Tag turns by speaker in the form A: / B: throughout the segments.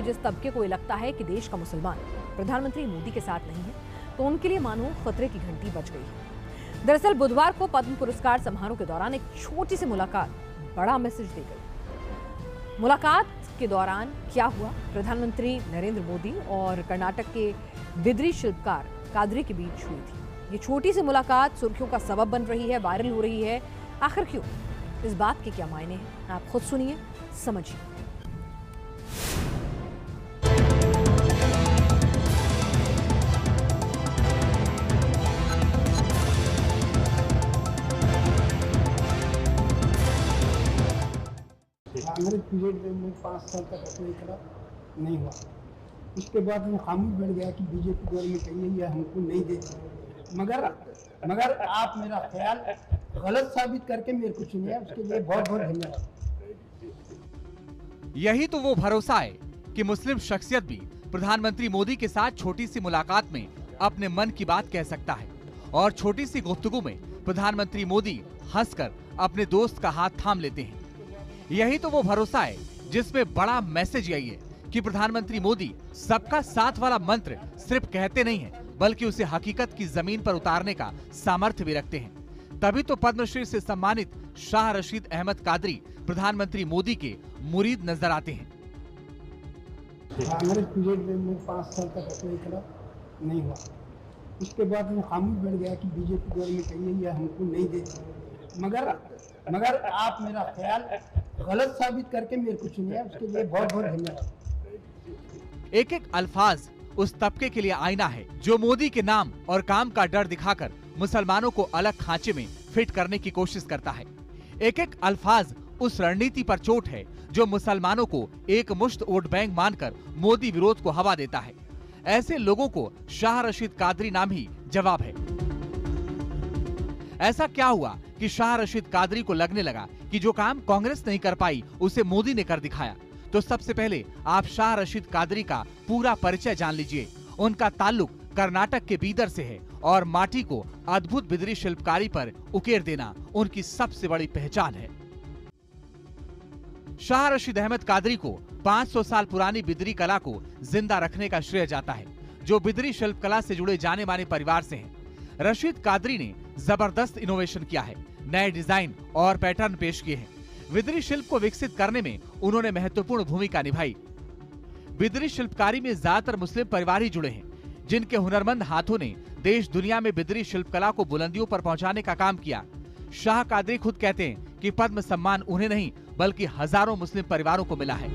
A: जिस तबके को ये लगता है कि देश का मुसलमान प्रधानमंत्री मोदी के साथ नहीं है, तो उनके लिए मानो खतरे की घंटी बज गई है। दरअसल बुधवार को पद्म पुरस्कार समारोह के दौरान एक छोटी सी मुलाकात बड़ा मैसेज दे गई। मुलाकात के दौरान क्या हुआ? प्रधानमंत्री नरेंद्र मोदी और कर्नाटक के बिदरी शिल्पकार कादरी के बीच हुई थी। ये छोटी सी मुलाकात सुर्खियों का सबब बन रही है, वायरल हो रही है। आखिर क्यों? इस बात के क्या मायने हैं, आप खुद सुनिए, समझिए।
B: हमारे पीरियड में 5 साल तक अप्लाई करा, नहीं हुआ। उसके बाद मैं खामोश बैठ गया कि बीजेपी गवर्नमेंट है, ये हमको नहीं देती। मगर आप मेरा ख्याल गलत साबित करके मेरे को चुनिए, उसके लिए बहुत बहुत धन्यवाद।
C: यही तो वो भरोसा है कि मुस्लिम शख्सियत भी प्रधानमंत्री मोदी के साथ छोटी सी मुलाकात में अपने मन की बात कह सकता है और छोटी सी गुफ्तगू में प्रधानमंत्री मोदी हंसकर अपने दोस्त का हाथ थाम लेते हैं। यही तो वो भरोसा है जिसमें बड़ा मैसेज यही है कि प्रधानमंत्री मोदी सबका साथ वाला मंत्र सिर्फ कहते नहीं हैं, बल्कि उसे हकीकत की जमीन पर उतारने का सामर्थ्य भी रखते हैं। तभी तो पद्मश्री से सम्मानित शाह रशीद अहमद कादरी प्रधानमंत्री मोदी के मुरीद नजर आते हैं।
B: हमारे पीरियड में 5 साल तक अप्लाई करा, नहीं हुआ। उसके बाद मैं खामोश बैठ गया कि बीजेपी गवर्नमेंट है, ये हमको नहीं देती। मगर आप मेरा ख्याल गलत साबित करके मेरे को चुनिए, उसके लिए बहुत बहुत धन्यवाद।
C: एक एक अल्फाज उस तबके के लिए आईना है जो मोदी के नाम और काम का डर दिखाकर मुसलमानों को अलग खांचे में फिट करने की कोशिश करता है। एक एक अल्फाज उस रणनीति पर चोट है जो मुसलमानों को एक मुश्त वोट बैंक मानकर मोदी विरोध को हवा देता है। ऐसे लोगों को शाह रशीद कादरी नाम ही जवाब है। ऐसा क्या हुआ कि शाह रशीद कादरी को लगने लगा कि जो काम कांग्रेस नहीं कर पाई उसे मोदी ने कर दिखाया? तो सबसे पहले आप शाह रशीद कादरी का पूरा परिचय जान लीजिए। उनका ताल्लुक कर्नाटक के बीदर से है और माटी को अद्भुत बिदरी शिल्पकारी पर उकेर देना उनकी सबसे बड़ी पहचान है। शाह रशीद अहमद कादरी को 500 साल पुरानी बिदरी कला को जिंदा रखने का श्रेय जाता है, जो बिदरी शिल्प कला से जुड़े जाने माने परिवार से हैं। रशीद कादरी ने जबरदस्त इनोवेशन किया है, नए डिजाइन और पैटर्न पेश किए हैं। बिदरी शिल्प को विकसित करने में उन्होंने महत्वपूर्ण भूमिका निभाई। बिदरी शिल्पकारी में ज्यादातर मुस्लिम परिवार ही जुड़े हैं, जिनके हुनरमंद हाथों ने देश दुनिया में बिदरी शिल्प कला को बुलंदियों पर पहुंचाने का काम किया। शाह कादरी खुद कहते हैं कि पद्म सम्मान उन्हें नहीं बल्कि हजारों मुस्लिम परिवारों को मिला है।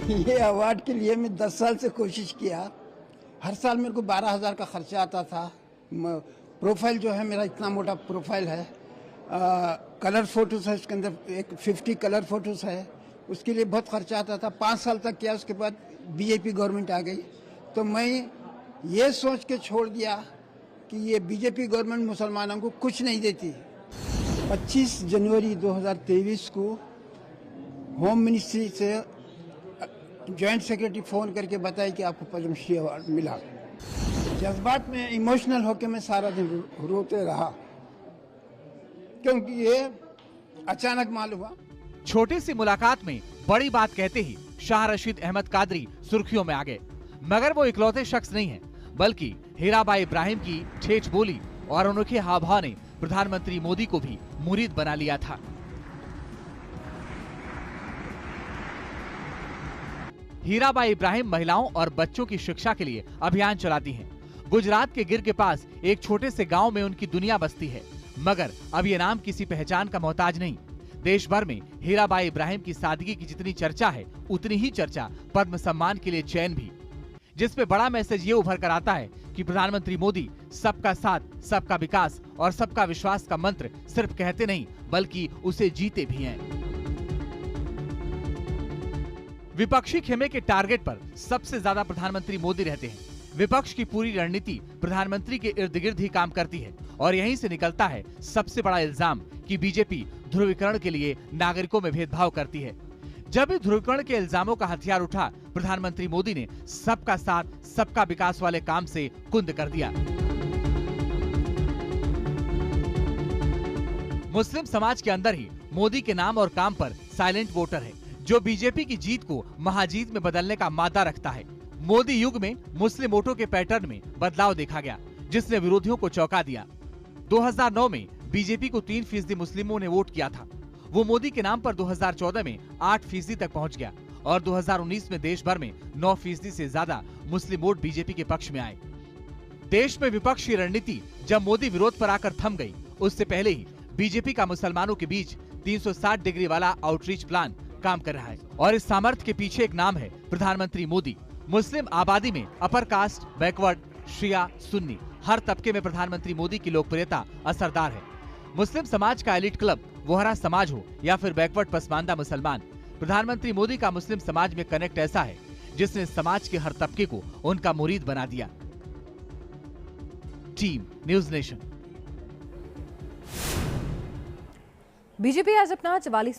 B: ये अवार्ड के लिए मैं 10 साल से कोशिश किया। हर साल मेरे को 12,000 का खर्चा आता था। प्रोफाइल जो है मेरा इतना मोटा प्रोफाइल है। कलर फोटोज है, उसके अंदर एक 50 कलर फोटोज है, उसके लिए बहुत खर्चा आता था। 5 साल तक किया, उसके बाद बीजेपी गवर्नमेंट आ गई तो मैं ये सोच के छोड़ दिया कि ये बीजेपी गवर्नमेंट मुसलमानों को कुछ नहीं देती। 25 जनवरी 2023 को होम मिनिस्ट्री से जॉइंट सेक्रेटरी फोन करके बताया कि आपको पद्मश्री अवार्ड मिला। जज्बात में इमोशनल होकर मैं सारा दिन रोते रहा, क्योंकि ये अचानक मालूम हुआ।
C: छोटी सी मुलाकात में बड़ी बात कहते ही शाह रशीद अहमद कादरी सुर्खियों में आ गए। मगर वो इकलौते शख्स नहीं है, बल्कि हीराबाई इब्राहिम की ठेठ बोली और अनोखे हाव भाव ने प्रधानमंत्री मोदी को भी मुरीद बना लिया था। हीराबाई इब्राहिम महिलाओं और बच्चों की शिक्षा के लिए अभियान चलाती हैं। गुजरात के गिर के पास एक छोटे से गांव में उनकी दुनिया बसती है। मगर अब ये नाम किसी पहचान का मोहताज नहीं। देश भर में हीराबाई इब्राहिम की सादगी की जितनी चर्चा है, उतनी ही चर्चा पद्म सम्मान के लिए चयन भी, जिसमें बड़ा मैसेज ये उभर कर आता है कि प्रधानमंत्री मोदी सबका साथ, सबका विकास और सबका विश्वास का मंत्र सिर्फ कहते नहीं बल्कि उसे जीते भी हैं। विपक्षी खेमे के टारगेट पर सबसे ज्यादा प्रधानमंत्री मोदी रहते हैं। विपक्ष की पूरी रणनीति प्रधानमंत्री के इर्द गिर्द ही काम करती है और यहीं से निकलता है सबसे बड़ा इल्जाम कि बीजेपी ध्रुवीकरण के लिए नागरिकों में भेदभाव करती है। जब भी ध्रुवीकरण के इल्जामों का हथियार उठा, प्रधानमंत्री मोदी ने सबका साथ, सबका विकास वाले काम से कुंद कर दिया। मुस्लिम समाज के अंदर ही मोदी के नाम और काम पर साइलेंट वोटर है, जो बीजेपी की जीत को महाजीत में बदलने का मादा रखता है। मोदी युग में मुस्लिम वोटों के पैटर्न में बदलाव देखा गया, जिसने विरोधियों को चौंका दिया। 2009 में बीजेपी को 3% मुस्लिमों ने वोट किया था। वो मोदी के नाम पर 2014 में 8% तक पहुंच गया और 2019 में देश भर में 9% से ज्यादा मुस्लिम वोट बीजेपी के पक्ष में आए। देश में विपक्ष की रणनीति जब मोदी विरोध पर आकर थम गई, उससे पहले ही बीजेपी का मुसलमानों के बीच 360 डिग्री वाला आउटरीच प्लान काम कर रहा है और इस सामर्थ्य के पीछे एक नाम है प्रधानमंत्री मोदी। मुस्लिम आबादी में अपर कास्ट, बैकवर्ड, शिया, सुन्नी हर तबके में प्रधानमंत्री मोदी की लोकप्रियता असरदार है। मुस्लिम समाज का एलिट क्लब वोहरा समाज हो या फिर बैकवर्ड पसमानदा मुसलमान, प्रधानमंत्री मोदी का मुस्लिम समाज में कनेक्ट ऐसा है जिसने समाज के हर तबके को उनका मुरीद बना दिया। Team news nation.
A: बीजेपी आज अपना 44वां